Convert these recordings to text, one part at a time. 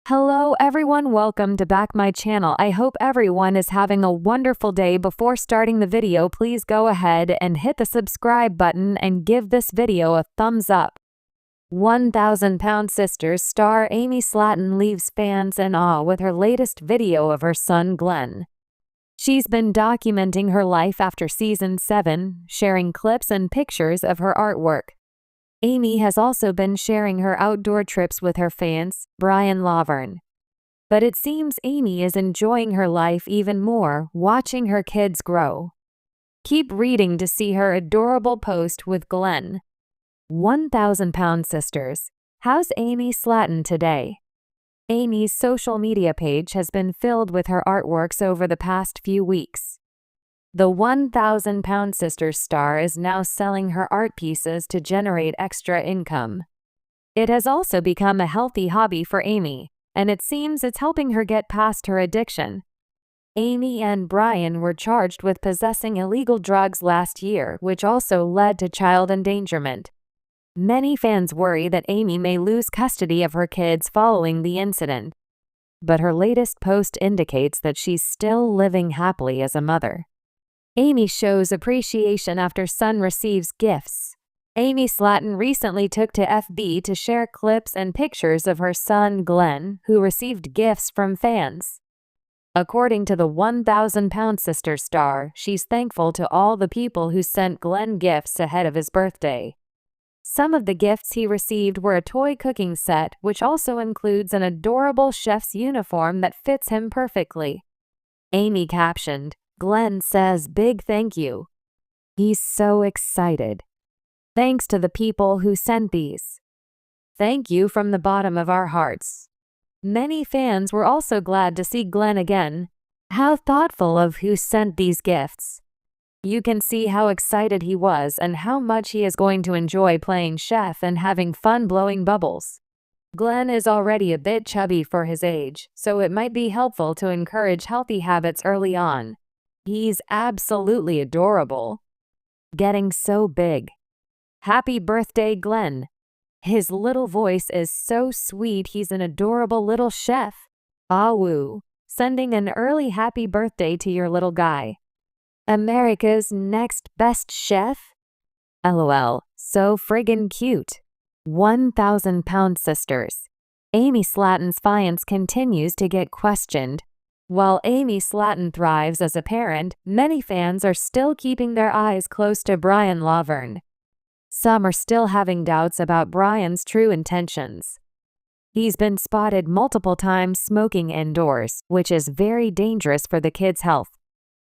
Hello everyone, welcome to back my channel. I hope everyone is having a wonderful day. Before starting the video, please go ahead and hit the subscribe button and give this video a thumbs up. 1,000-Pound Sisters star Amy Slaton leaves fans in awe with her latest video of her son Glenn. She's been documenting her life after season 7, sharing clips and pictures of her artwork. Amy has also been sharing her outdoor trips with her fans, Brian Laverne. But it seems Amy is enjoying her life even more, watching her kids grow. Keep reading to see her adorable post with Glenn. 1,000-Pound Sisters. How's Amy Slaton today? Amy's social media page has been filled with her artworks over the past few weeks. The 1,000-Pound Sisters star is now selling her art pieces to generate extra income. It has also become a healthy hobby for Amy, and it seems it's helping her get past her addiction. Amy and Brian were charged with possessing illegal drugs last year, which also led to child endangerment. Many fans worry that Amy may lose custody of her kids following the incident. But her latest post indicates that she's still living happily as a mother. Amy shows appreciation after son receives gifts. Amy Slaton recently took to FB to share clips and pictures of her son Glenn, who received gifts from fans. According to the 1,000-Pound Sisters star, she's thankful to all the people who sent Glenn gifts ahead of his birthday. Some of the gifts he received were a toy cooking set, which also includes an adorable chef's uniform that fits him perfectly. Amy captioned, "Glenn says big thank you. He's so excited. Thanks to the people who sent these. Thank you from the bottom of our hearts." Many fans were also glad to see Glenn again. How thoughtful of who sent these gifts. You can see how excited he was and how much he is going to enjoy playing chef and having fun blowing bubbles. Glenn is already a bit chubby for his age, so it might be helpful to encourage healthy habits early on. He's absolutely adorable. Getting so big. Happy birthday, Glenn. His little voice is so sweet. He's an adorable little chef. Awoo. Sending an early happy birthday to your little guy. America's next best chef? LOL. So friggin' cute. 1,000-Pound Sisters. Amy Slaton's fiance continues to get questioned. While Amy Slaton thrives as a parent, many fans are still keeping their eyes close to Brian Laverne. Some are still having doubts about Brian's true intentions. He's been spotted multiple times smoking indoors, which is very dangerous for the kids' health.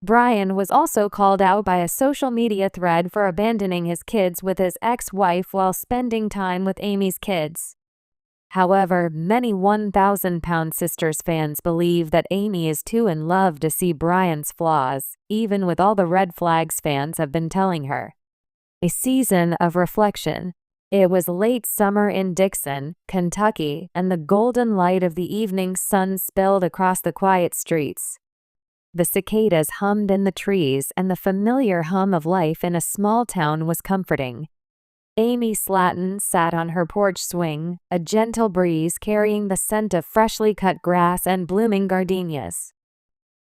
Brian was also called out by a social media thread for abandoning his kids with his ex-wife while spending time with Amy's kids. However, many 1,000-Pound Sisters fans believe that Amy is too in love to see Brian's flaws, even with all the red flags fans have been telling her. A season of reflection. It was late summer in Dixon, Kentucky, and the golden light of the evening sun spilled across the quiet streets. The cicadas hummed in the trees, and the familiar hum of life in a small town was comforting. Amy Slaton sat on her porch swing, a gentle breeze carrying the scent of freshly cut grass and blooming gardenias.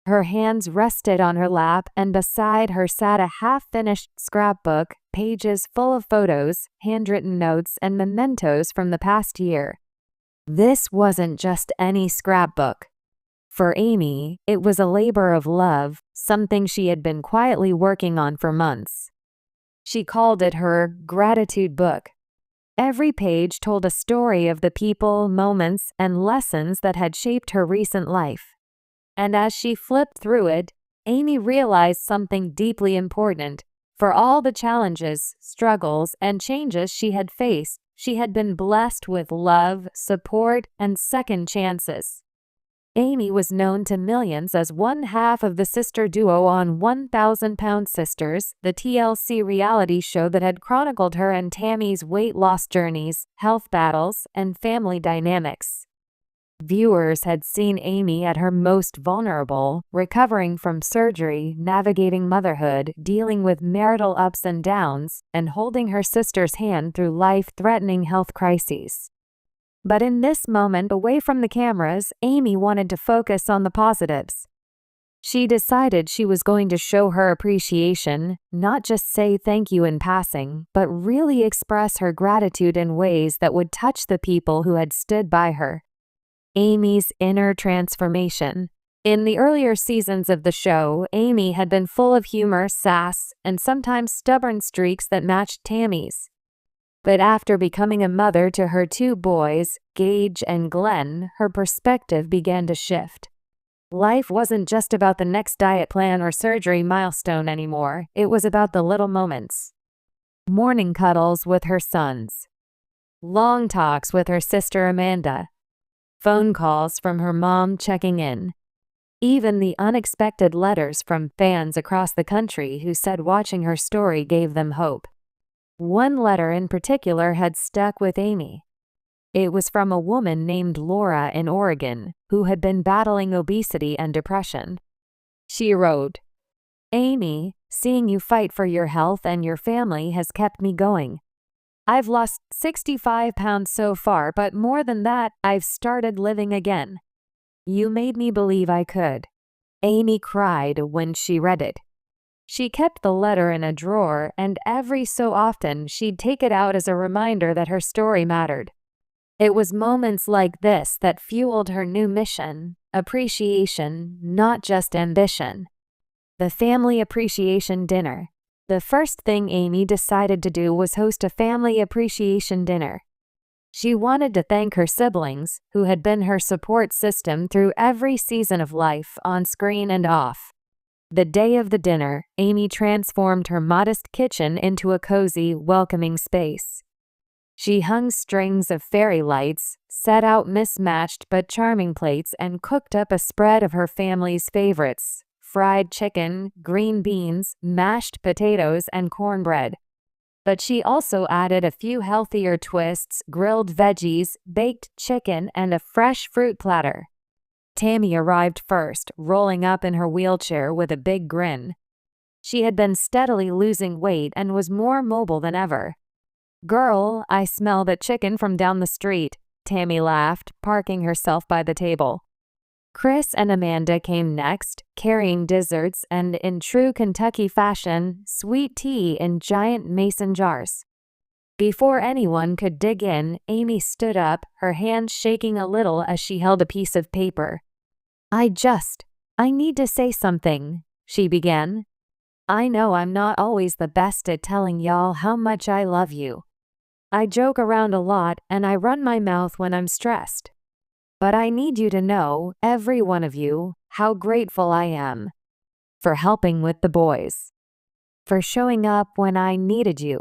Her hands rested on her lap, and beside her sat a half-finished scrapbook, pages full of photos, handwritten notes, and mementos from the past year. This wasn't just any scrapbook. For Amy, it was a labor of love, something she had been quietly working on for months. She called it her gratitude book. Every page told a story of the people, moments, and lessons that had shaped her recent life. And as she flipped through it, Amy realized something deeply important. For all the challenges, struggles, and changes she had faced, she had been blessed with love, support, and second chances. Amy was known to millions as one half of the sister duo on 1,000-Pound Sisters, the TLC reality show that had chronicled her and Tammy's weight loss journeys, health battles, and family dynamics. Viewers had seen Amy at her most vulnerable, recovering from surgery, navigating motherhood, dealing with marital ups and downs, and holding her sister's hand through life-threatening health crises. But in this moment, away from the cameras, Amy wanted to focus on the positives. She decided she was going to show her appreciation, not just say thank you in passing, but really express her gratitude in ways that would touch the people who had stood by her. Amy's inner transformation. In the earlier seasons of the show, Amy had been full of humor, sass, and sometimes stubborn streaks that matched Tammy's. But after becoming a mother to her two boys, Gage and Glenn, her perspective began to shift. Life wasn't just about the next diet plan or surgery milestone anymore, it was about the little moments. Morning cuddles with her sons. Long talks with her sister Amanda. Phone calls from her mom checking in. Even the unexpected letters from fans across the country who said watching her story gave them hope. One letter in particular had stuck with Amy. It was from a woman named Laura in Oregon, who had been battling obesity and depression. She wrote, "Amy, seeing you fight for your health and your family has kept me going. I've lost 65 pounds so far, but more than that, I've started living again. You made me believe I could." Amy cried when she read it. She kept the letter in a drawer, and every so often she'd take it out as a reminder that her story mattered. It was moments like this that fueled her new mission: appreciation, not just ambition. The family appreciation dinner. The first thing Amy decided to do was host a family appreciation dinner. She wanted to thank her siblings, who had been her support system through every season of life, on screen and off. The day of the dinner, Amy transformed her modest kitchen into a cozy, welcoming space. She hung strings of fairy lights, set out mismatched but charming plates, and cooked up a spread of her family's favorites: fried chicken, green beans, mashed potatoes, and cornbread. But she also added a few healthier twists: grilled veggies, baked chicken, and a fresh fruit platter. Tammy arrived first, rolling up in her wheelchair with a big grin. She had been steadily losing weight and was more mobile than ever. "Girl, I smell the chicken from down the street," Tammy laughed, parking herself by the table. Chris and Amanda came next, carrying desserts and, in true Kentucky fashion, sweet tea in giant mason jars. Before anyone could dig in, Amy stood up, her hand shaking a little as she held a piece of paper. I need to say something," she began. "I know I'm not always the best at telling y'all how much I love you. I joke around a lot and I run my mouth when I'm stressed. But I need you to know, every one of you, how grateful I am. For helping with the boys. For showing up when I needed you.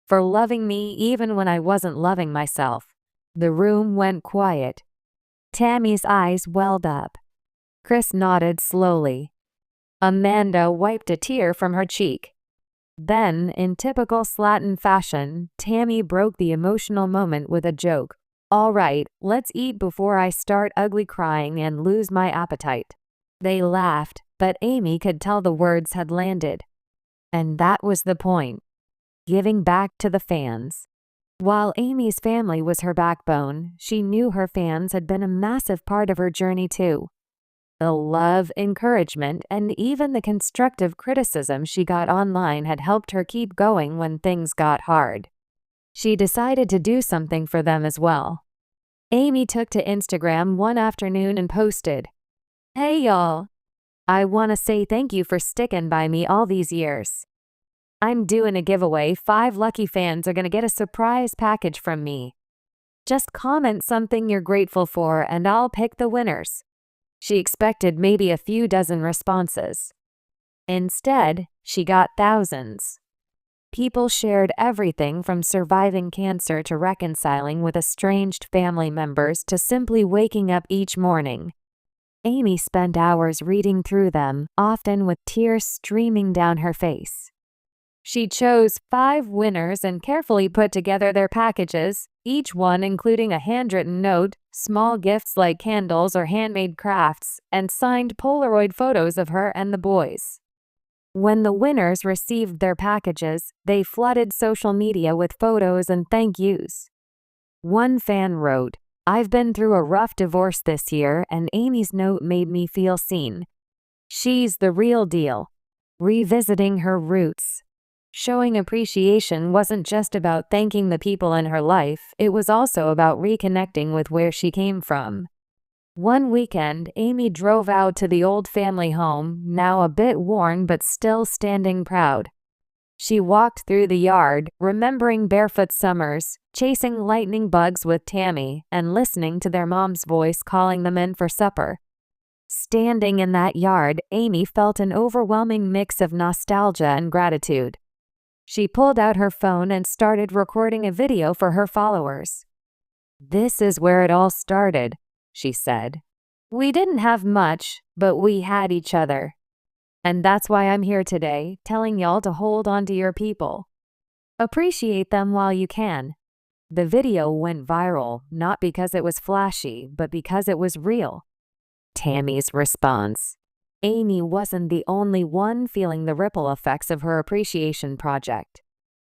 For loving me even when I wasn't loving myself." The room went quiet. Tammy's eyes welled up. Chris nodded slowly. Amanda wiped a tear from her cheek. Then, in typical Slaton fashion, Tammy broke the emotional moment with a joke. "All right, let's eat before I start ugly crying and lose my appetite." They laughed, but Amy could tell the words had landed. And that was the point. Giving back to the fans. While Amy's family was her backbone, she knew her fans had been a massive part of her journey too. The love, encouragement, and even the constructive criticism she got online had helped her keep going when things got hard. She decided to do something for them as well. Amy took to Instagram one afternoon and posted, "Hey y'all, I want to say thank you for sticking by me all these years. I'm doing a giveaway. 5 lucky fans are going to get a surprise package from me. Just comment something you're grateful for and I'll pick the winners." She expected maybe a few dozen responses. Instead, she got thousands. People shared everything from surviving cancer to reconciling with estranged family members to simply waking up each morning. Amy spent hours reading through them, often with tears streaming down her face. She chose 5 winners and carefully put together their packages, each one including a handwritten note, small gifts like candles or handmade crafts, and signed Polaroid photos of her and the boys. When the winners received their packages, they flooded social media with photos and thank yous. One fan wrote, "I've been through a rough divorce this year, and Amy's note made me feel seen. She's the real deal." Revisiting her roots. Showing appreciation wasn't just about thanking the people in her life, it was also about reconnecting with where she came from. One weekend, Amy drove out to the old family home, now a bit worn but still standing proud. She walked through the yard, remembering barefoot summers, chasing lightning bugs with Tammy, and listening to their mom's voice calling them in for supper. Standing in that yard, Amy felt an overwhelming mix of nostalgia and gratitude. She pulled out her phone and started recording a video for her followers. "This is where it all started," she said. "We didn't have much, but we had each other. And that's why I'm here today, telling y'all to hold on to your people. Appreciate them while you can." The video went viral, not because it was flashy, but because it was real. Tammy's response. Amy wasn't the only one feeling the ripple effects of her appreciation project.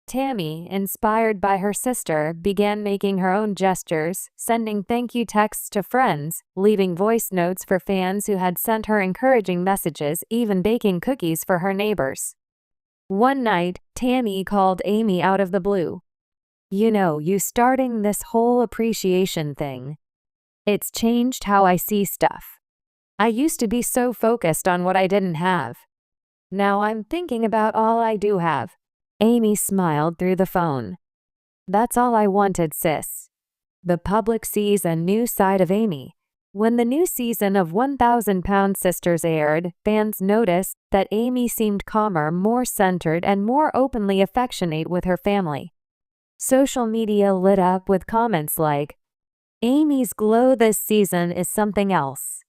Tammy, inspired by her sister, began making her own gestures, sending thank you texts to friends, leaving voice notes for fans who had sent her encouraging messages, even baking cookies for her neighbors. One night, Tammy called Amy out of the blue. You starting this whole appreciation thing. It's changed how I see stuff. I used to be so focused on what I didn't have. Now I'm thinking about all I do have." Amy smiled through the phone. "That's all I wanted, sis." The public sees a new side of Amy. When the new season of 1,000-Pound Sisters aired, fans noticed that Amy seemed calmer, more centered, and more openly affectionate with her family. Social media lit up with comments like, "Amy's glow this season is something else.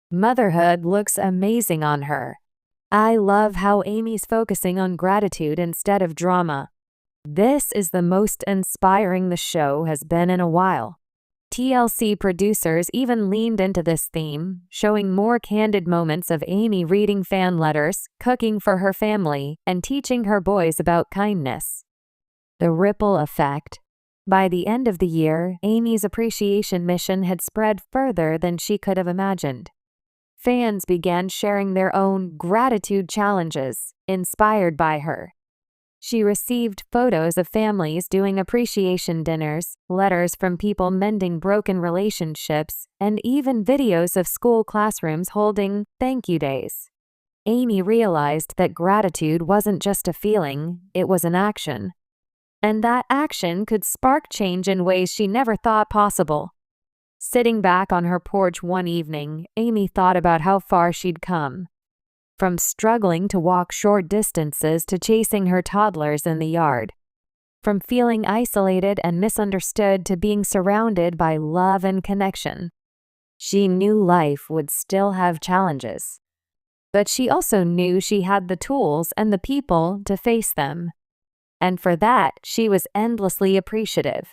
Motherhood looks amazing on her. I love how Amy's focusing on gratitude instead of drama. This is the most inspiring the show has been in a while." TLC producers even leaned into this theme, showing more candid moments of Amy reading fan letters, cooking for her family, and teaching her boys about kindness. The ripple effect. By the end of the year, Amy's appreciation mission had spread further than she could have imagined. Fans began sharing their own gratitude challenges, inspired by her. She received photos of families doing appreciation dinners, letters from people mending broken relationships, and even videos of school classrooms holding thank you days. Amy realized that gratitude wasn't just a feeling, it was an action. And that action could spark change in ways she never thought possible. Sitting back on her porch one evening, Amy thought about how far she'd come. From struggling to walk short distances to chasing her toddlers in the yard. From feeling isolated and misunderstood to being surrounded by love and connection. She knew life would still have challenges. But she also knew she had the tools and the people to face them. And for that, she was endlessly appreciative.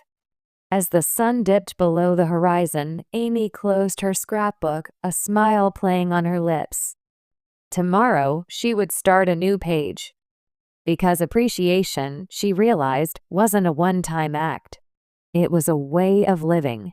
As the sun dipped below the horizon, Amy closed her scrapbook, a smile playing on her lips. Tomorrow, she would start a new page. Because appreciation, she realized, wasn't a one-time act. It was a way of living.